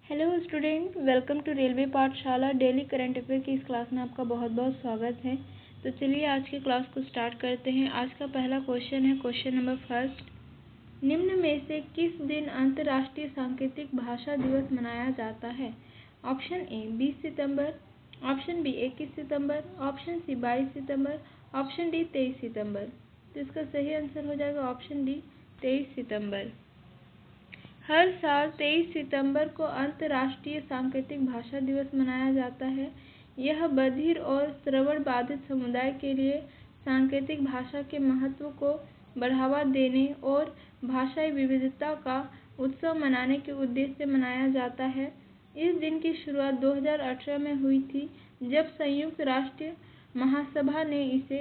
Hello student, welcome to railway Pathshala daily current affair की इस class में आपका बहुत बहुत स्वागत है। तो चलिए आज की क्लास को स्टार्ट करते हैं। आज का पहला क्वेश्चन है क्वेश्चन नंबर फर्स्ट। निम्न में से किस दिन अंतर्राष्ट्रीय सांकेतिक भाषा दिवस मनाया जाता है? ऑप्शन ए 20 सितंबर, ऑप्शन बी 21 सितंबर, ऑप्शन सी 22 सितंबर, ऑप्शन डी 23 सितंबर। तो इसका सही आंसर हो जाएगा ऑप्शन डी 23 सितंबर। हर साल 23 सितंबर को अंतर्राष्ट्रीय सांकेतिक भाषा दिवस मनाया जाता है। यह बधिर और श्रवण बाधित समुदाय के लिए सांकेतिक भाषा के महत्व को बढ़ावा देने और भाषाई विविधता का उत्सव मनाने के उद्देश्य से मनाया जाता है। इस दिन की शुरुआत 2018 में हुई थी, जब संयुक्त राष्ट्र महासभा ने इसे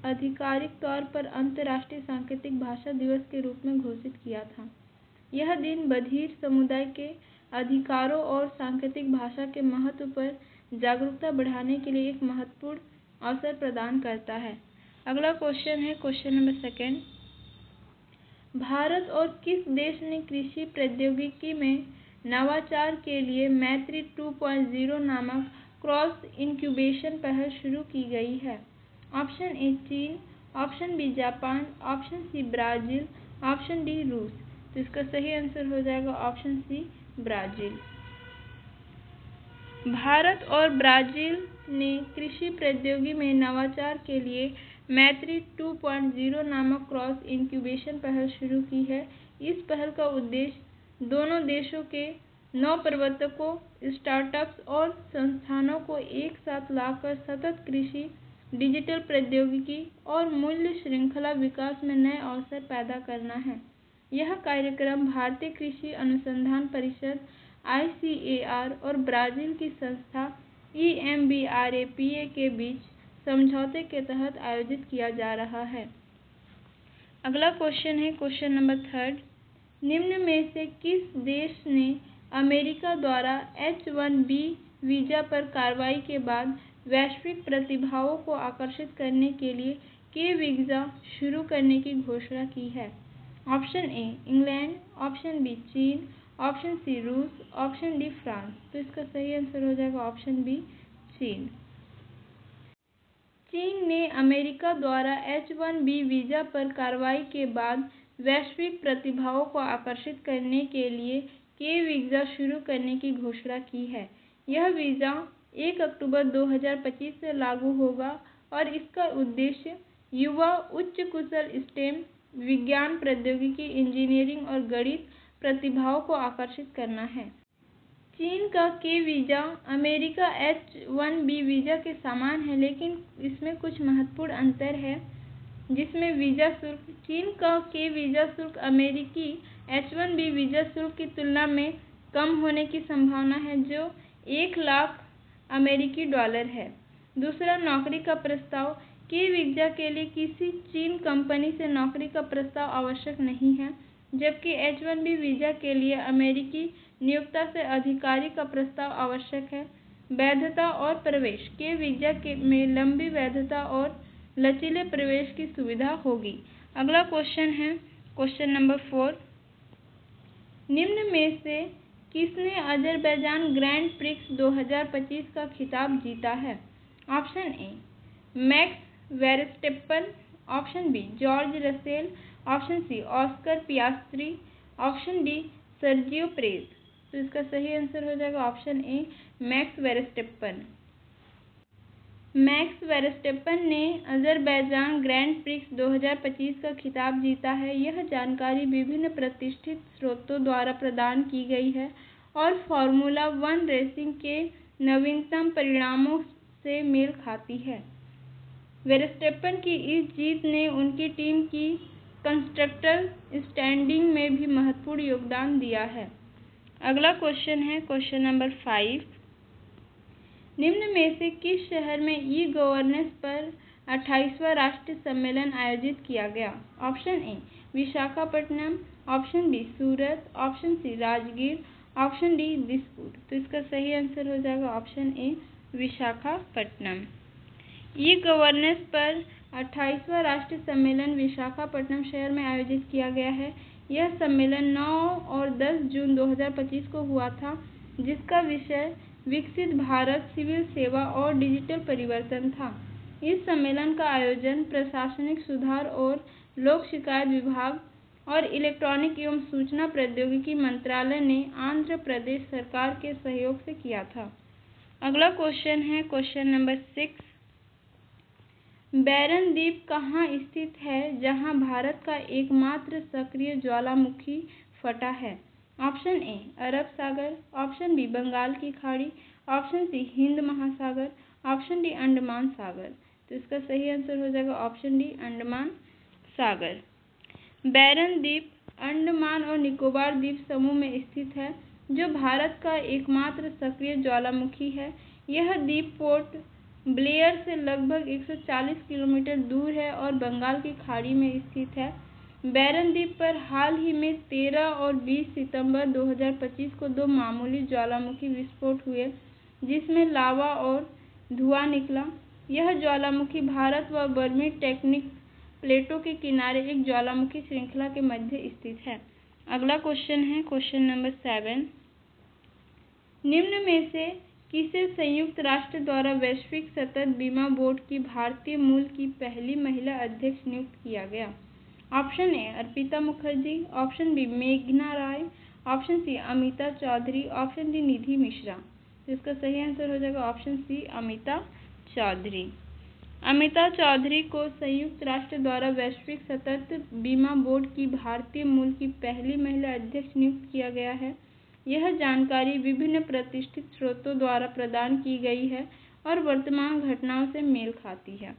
आधिकारिक तौर पर अंतर्राष्ट्रीय सांकेतिक भाषा दिवस के रूप में घोषित किया था। यह दिन बधिर समुदाय के अधिकारों और सांकेतिक भाषा के महत्व पर जागरूकता बढ़ाने के लिए एक महत्वपूर्ण अवसर प्रदान करता है। अगला क्वेश्चन है क्वेश्चन नंबर सेकंड। भारत और किस देश ने कृषि प्रौद्योगिकी में नवाचार के लिए मैत्री 2.0 नामक क्रॉस इंक्यूबेशन पहल शुरू की गई है? ऑप्शन ए चीन, option B Japan, option C Brazil, option D रूस। तो इसका सही आंसर हो जाएगा ऑप्शन सी ब्राजील। भारत और ब्राजील ने कृषि प्रौद्योगिकी में नवाचार के लिए मैत्री 2.0 नामक क्रॉस इंक्यूबेशन पहल शुरू की है। इस पहल का उद्देश्य दोनों देशों के नवप्रवर्तकों, स्टार्टअप्स और संस्थानों को एक साथ लाकर सतत कृषि, डिजिटल प्रौद्योगिकी और मूल्य श्रृंखला विकास में नए अवसर पैदा करना है। यह कार्यक्रम भारतीय कृषि अनुसंधान परिषद (ICAR) और ब्राजील की संस्था EMBRAPA के बीच समझौते के तहत आयोजित किया जा रहा है। अगला क्वेश्चन है क्वेश्चन नंबर थर्ड। निम्न में से किस देश ने अमेरिका द्वारा H-1B वीजा पर कार्रवाई के बाद वैश्विक प्रतिभाओं को आकर्षित करने के लिए के वीजा शुरू करने की घोषणा की है? Option A England, option B चीन, ऑप्शन सी रूस, ऑप्शन डी फ्रांस। तो इसका सही आंसर हो जाएगा ऑप्शन बी चीन। चीन ने अमेरिका द्वारा H-1B वीजा पर कार्रवाई के बाद वैश्विक प्रतिभाओं को आकर्षित करने के लिए के वीजा शुरू करने की घोषणा की है। यह वीजा 1 अक्टूबर 2025 से लागू होगा और इसका उद्देश्य युवा उच्च कुशल स्टेम, विज्ञान, प्रौद्योगिकी, इंजीनियरिंग और गणित प्रतिभाओं को आकर्षित करना है। चीन का के वीजा अमेरिका H-1B वीजा के समान है, लेकिन इसमें कुछ महत्वपूर्ण अंतर है, जिसमें वीजा शुल्क चीन का के वीजा शुल्क अमेरिकी H-1B वीजा शुल्क की तुलना में कम होने की संभावना है, जो 1 लाख अमेरिकी डॉलर है। दूसरा, नौकरी का प्रस्ताव के वीजा के लिए किसी चीन कंपनी से नौकरी का प्रस्ताव आवश्यक नहीं है, जबकि H-1B वीजा के लिए अमेरिकी नियोक्ता से अधिकारी का प्रस्ताव आवश्यक है। वैधता और प्रवेश के वीजा में लंबी वैधता और लचीले प्रवेश की सुविधा होगी। अगला क्वेश्चन है क्वेश्चन नंबर 4। निम्न में से किसने अजरबैजान ग्रैंड प्रिक्स 2025 का खिताब जीता है? Option A Max Verstappen, option B George Russell, option C Oscar Piastri, option D Sergio Perez. तो इसका सही आंसर हो जाएगा option A Max Verstappen. Max Verstappen ने अजरबैजान ग्रैंड प्रिक्स 2025 का खिताब जीता है। यह जानकारी विभिन्न प्रतिष्ठित स्रोतों द्वारा प्रदान की गई है और फार्मूला 1 रेसिंग के नवीनतम परिणामों से मेल खाती है। वेरस्टेप्पन की इस जीत ने उनकी टीम की कंस्ट्रक्टर स्टैंडिंग में भी महत्वपूर्ण योगदान दिया है। अगला क्वेश्चन है क्वेश्चन नंबर 5। निम्न में से किस शहर में ई गवर्नेंस पर 28वां राष्ट्रीय सम्मेलन आयोजित किया गया? Option A Visakhapatnam, option B Surat, option C Rajgir, option D Dispur. तो इसका सही आंसर हो जाएगा option A Visakhapatnam. E governance पर 28वां राष्ट्रीय सम्मेलन विशाखापट्टनम शहर में आयोजित किया गया है। यह सम्मेलन 9 और 10 जून 2025 को हुआ था। जिसका विषय विकसित भारत, सिविल सेवा और डिजिटल परिवर्तन था। इस सम्मेलन का आयोजन प्रशासनिक सुधार और लोक शिकायत विभाग और इलेक्ट्रॉनिक एवं सूचना प्रौद्योगिकी मंत्रालय ने आंध्र प्रदेश सरकार के सहयोग से किया था। अगला क्वेश्चन है क्वेश्चन नंबर 6। बैरन द्वीप कहाँ स्थित है जहाँ भारत का एकमात्र सक्रिय ज्वालामुखी फटा है? ऑप्शन ए अरब सागर, ऑप्शन बी बंगाल की खाड़ी, ऑप्शन सी हिंद महासागर, ऑप्शन डी अंडमान सागर। तो इसका सही आंसर हो जाएगा ऑप्शन डी अंडमान सागर। बैरन द्वीप अंडमान और निकोबार द्वीप समूह में स्थित है, जो भारत का एकमात्र सक्रिय ज्वालामुखी है। यह द्वीप पोर्ट ब्लेयर से लगभग 140 किलोमीटर दूर है और बंगाल की खाड़ी में स्थित है। बैरन द्वीप पर हाल ही में 13 और 20 सितंबर 2025 को दो मामूली ज्वालामुखी विस्फोट हुए, जिसमें लावा और धुआं निकला। यह ज्वालामुखी भारत व बर्मी टेक्टोनिक प्लेटों के किनारे एक ज्वालामुखी श्रृंखला के मध्य स्थित है। अगला क्वेश्चन है क्वेश्चन नंबर 7। निम्न में से किसे संयुक्त राष्ट्र द्वारा वैश्विक सतत बीमा बोर्ड की भारतीय मूल की पहली महिला अध्यक्ष नियुक्त किया गया? Option A Arpita Mukherjee, option B मेघना Rai, option C Amita Chaudhary, option D Nidhi Mishra. तो इसका सही आंसर हो जाएगा ऑप्शन सी अमिता चौधरी। अमिता चौधरी को संयुक्त राष्ट्र द्वारा वैश्विक सतत बीमा बोर्ड की भारतीय मूल की पहली महिला अध्यक्ष नियुक्त किया गया है। यह जानकारी विभिन्न प्रतिष्ठित स्रोतों द्वारा प्रदान की गई है और वर्तमान घटनाओं से मेल खाती है।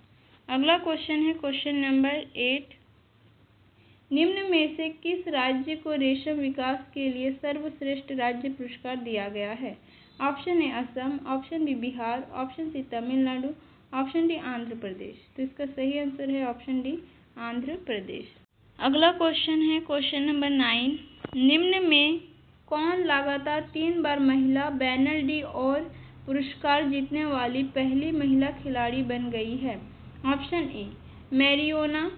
अगला क्वेश्चन है क्वेश्चन नंबर 8। निम्न में से किस राज्य को रेशम विकास के लिए सर्वश्रेष्ठ राज्य पुरस्कार दिया गया है? Option A Assam, option B Bihar, option C Tamil Nadu, option D Andhra Pradesh. तो इसका सही आंसर है ऑप्शन डी आंध्र प्रदेश। अगला क्वेश्चन है क्वेश्चन नंबर 9। निम्न में कौन लगातार 3 बार महिला बैनर डी और पुरस्कार जीतने वाली पहली महिला खिलाड़ी बन गई है? Option A Mariona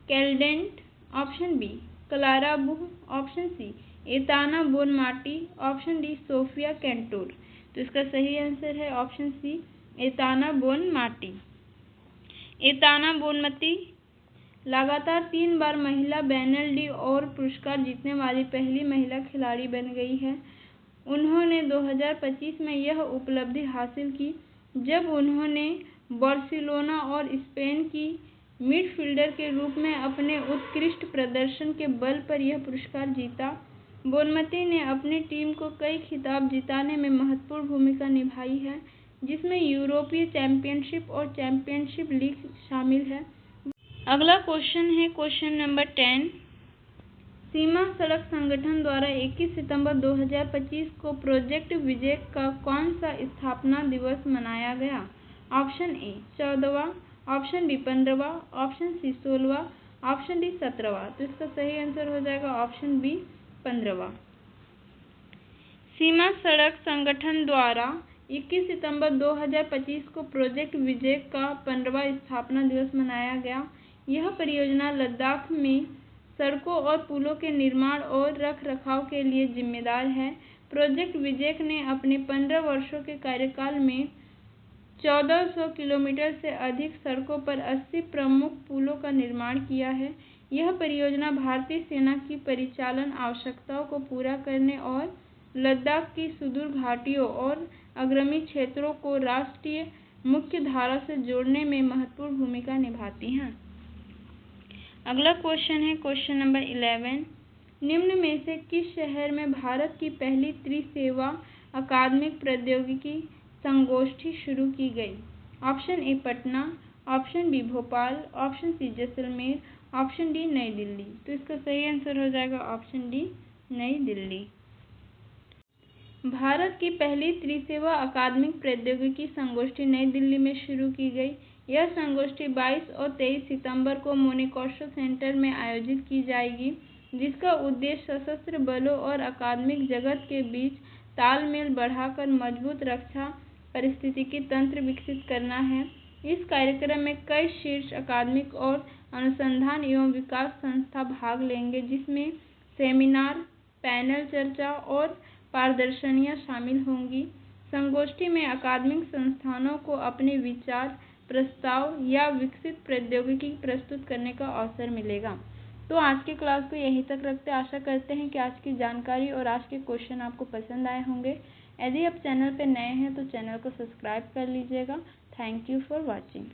Caldentey, option B Klara Buhl, option C Aitana Bonmati, option D Sophia Kantor. तो इसका सही आंसर है option C Aitana Bonmati. Aitana Bonmati लगातार 3 बार महिला बैनर डी और पुरस्कार जीतने वाली पहली महिला खिलाड़ी बन गई है। उन्होंने 2025 में यह उपलब्धि हासिल की जब उन्होंने बार्सिलोना और स्पेन की मिडफील्डर के रूप में अपने उत्कृष्ट प्रदर्शन के बल पर यह पुरस्कार जीता। बोनमती ने अपनी टीम को कई खिताब जिताने में महत्वपूर्ण भूमिका निभाई है, जिसमें यूरोपीय चैंपियनशिप और चैंपियनशिप लीग शामिल है। अगला क्वेश्चन है क्वेश्चन नंबर 10। सीमा सड़क संगठन द्वारा 21 सितंबर 2025 को प्रोजेक्ट विजय का कौन सा स्थापना दिवस मनाया गया? ऑप्शन ए 14वां, ऑप्शन बी 15वां, ऑप्शन सी 16वां, ऑप्शन डी 17वां। तो इसका सही आंसर हो जाएगा ऑप्शन बी 15वां। सीमा सड़क संगठन द्वारा 21 सितंबर 2025 को प्रोजेक्ट विजय का 15वां स्थापना दिवस मनाया गया। यह परियोजना लद्दाख में सड़कों और पुलों के निर्माण और रखरखाव के लिए जिम्मेदार है। प्रोजेक्ट विजय ने अपने 15 वर्षों के कार्यकाल में 1400 किलोमीटर से अधिक सड़कों पर 80 प्रमुख पुलों का निर्माण किया है। यह परियोजना भारतीय सेना की परिचालन आवश्यकताओं को पूरा करने और लद्दाख की सुदूर घाटियों और अग्रमी क्षेत्रों को राष्ट्रीय मुख्य धारा से जोड़ने में महत्वपूर्ण भूमिका निभाती हैं। अगला क्वेश्चन है क्वेश्चन नंबर 11। निम्न में से किस शहर में भारत की पहली त्रिसेवा अकादमिक प्रौद्योगिकी संगोष्ठी शुरू की गई? Option A Patna, option B Bhopal, option C Jaisalmer, option D New Delhi. तो इसका सही आंसर हो जाएगा ऑप्शन डी नई दिल्ली। भारत की पहली त्रिसेवा अकादमिक प्रौद्योगिकी संगोष्ठी नई दिल्ली में शुरू की गई। यह संगोष्ठी 22 और 23 सितंबर को मोनिकोस्टो सेंटर में आयोजित की जाएगी, जिसका उद्देश्य सशस्त्र बलों और अकादमिक जगत के बीच तालमेल बढ़ाकर मजबूत रक्षा पारिस्थितिकी तंत्र विकसित करना है। इस कार्यक्रम में कई शीर्ष अकादमिक और अनुसंधान एवं विकास संस्था भाग लेंगे, जिसमें सेमिनार, पैनल चर्चा और प्रदर्शनियां शामिल होंगी। संगोष्ठी में अकादमिक संस्थानों को अपने विचार, प्रस्ताव या विकसित प्रौद्योगिकी प्रस्तुत करने का अवसर मिलेगा। तो आज की क्लास को यहीं तक रखते हैं। आशा करते हैं कि आज की जानकारी और आज के क्वेश्चन आपको पसंद आए होंगे। यदि आप चैनल पर नए हैं तो चैनल को सब्सक्राइब कर लीजिएगा। Thank you for watching.